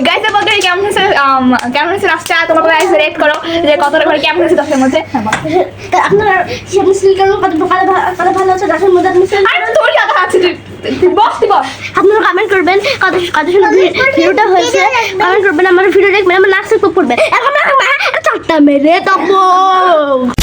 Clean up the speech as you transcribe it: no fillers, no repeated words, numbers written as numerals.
guys আপনাদের কেমন হয়েছে রাস্তা তোমরা গাইস রেট করো যে কতটা করে কেমন হয়েছে 10 এর মধ্যে আপনারা সেটা সিল করুন কত ভালো আছে 10 এর মধ্যে আপনি সিল আরে তোর কি কথা আছে বস আপনারা কমেন্ট করবেন কত সুন্দর ভিডিওটা হয়েছে কমেন্ট করবেন আমার ভিডিও দেখবেন আমার নাক সাবস্ক্রাইব করবেন এখন চারটা মেরে তখন